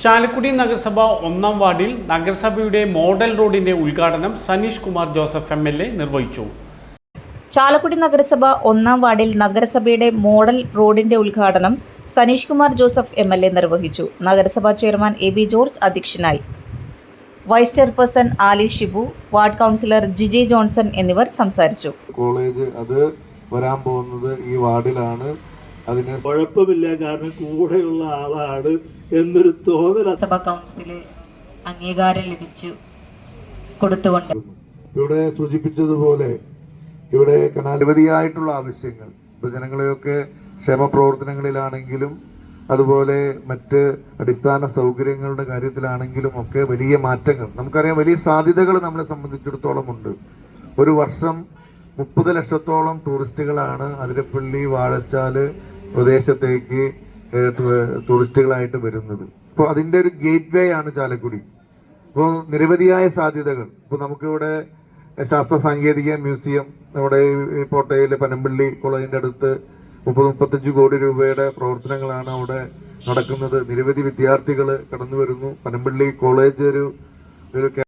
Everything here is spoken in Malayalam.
ചാലക്കുടി നഗരസഭ 1-ാം വാർഡിൽ നഗരസഭയുടെ മോഡൽ റോഡിന്റെ ഉദ്ഘാടനം സനീഷ് കുമാർ ജോസഫ് MLA നിർവഹിച്ചു. ചാലക്കുടി നഗരസഭ 1-ാം വാർഡിൽ നഗരസഭയുടെ മോഡൽ റോഡിന്റെ ഉദ്ഘാടനം സനീഷ് കുമാർ ജോസഫ് MLA നിർവഹിച്ചു. നഗരസഭാ ചെയർമാൻ AB ജോർജ് അധ്യക്ഷനായി. Vice chairperson Ali Shibu, ward councillor Jiji Johnson എന്നിവർ സംസാരിച്ചു. കോളേജ് അത് വരാൻ പോകുന്നത് ഈ വാർഡിലാണ്. അതിന് കുഴപ്പമില്ല, കാരണം കൂടെയുള്ള ആളാണ് എന്നൊരു തോന്നൽ സഭാ കൗൺസില് അംഗീകാരം ലഭിച്ചു കൊടുത്തുകൊണ്ട് ഇവിടെ സൂചിപ്പിച്ചതുപോലെ ഇവിടെ അനവധിയായിട്ടുള്ള ആവശ്യങ്ങൾ ജനങ്ങളെയൊക്കെ ക്ഷേമ പ്രവർത്തനങ്ങളിലാണെങ്കിലും അതുപോലെ മറ്റ് അടിസ്ഥാന സൗകര്യങ്ങളുടെ കാര്യത്തിലാണെങ്കിലും ഒക്കെ വലിയ മാറ്റങ്ങൾ നമുക്കറിയാം. വലിയ സാധ്യതകൾ നമ്മളെ സംബന്ധിച്ചിടത്തോളം ഉണ്ട്. ഒരു വർഷം 30 ലക്ഷത്തോളം ടൂറിസ്റ്റുകളാണ് അതിരപ്പള്ളി വാഴച്ചാല് പ്രദേശത്തേക്ക് ടൂറിസ്റ്റുകളായിട്ട് വരുന്നത്. ഇപ്പോൾ അതിൻ്റെ ഒരു ഗേറ്റ് വേ ആണ് ചാലക്കുടി. ഇപ്പോൾ നിരവധിയായ സാധ്യതകൾ. ഇപ്പോൾ നമുക്കിവിടെ ശാസ്ത്ര സാങ്കേതിക മ്യൂസിയം, നമ്മുടെ ഈ കോട്ടയിലെ പനമ്പള്ളി കോളേജിൻ്റെ അടുത്ത് 30-35 കോടി രൂപയുടെ പ്രവർത്തനങ്ങളാണ് അവിടെ നടക്കുന്നത്. നിരവധി വിദ്യാർത്ഥികൾ കടന്നു വരുന്നു. പനമ്പള്ളി കോളേജ് ഒരു